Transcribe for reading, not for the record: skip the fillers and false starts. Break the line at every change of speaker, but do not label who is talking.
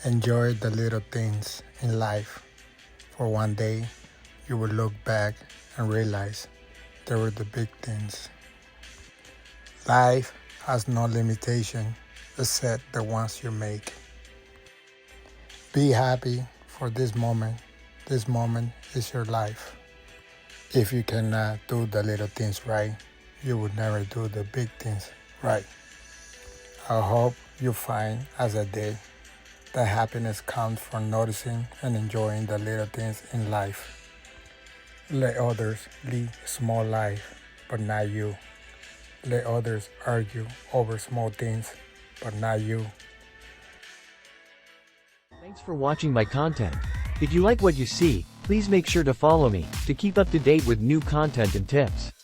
Enjoy the little things in life, for one day you will look back and realize they were the big things. Life has no limitation except the ones you make. Be happy for this moment. This moment is your life. If you cannot do the little things right, you will never do the big things right. I hope you find, as I did, that happiness comes from noticing and enjoying the little things in life. Let others lead a small life, but not you. Let others argue over small things, but not you.
Thanks for watching my content. If you like what you see, please make sure to follow me to keep up to date with new content and tips.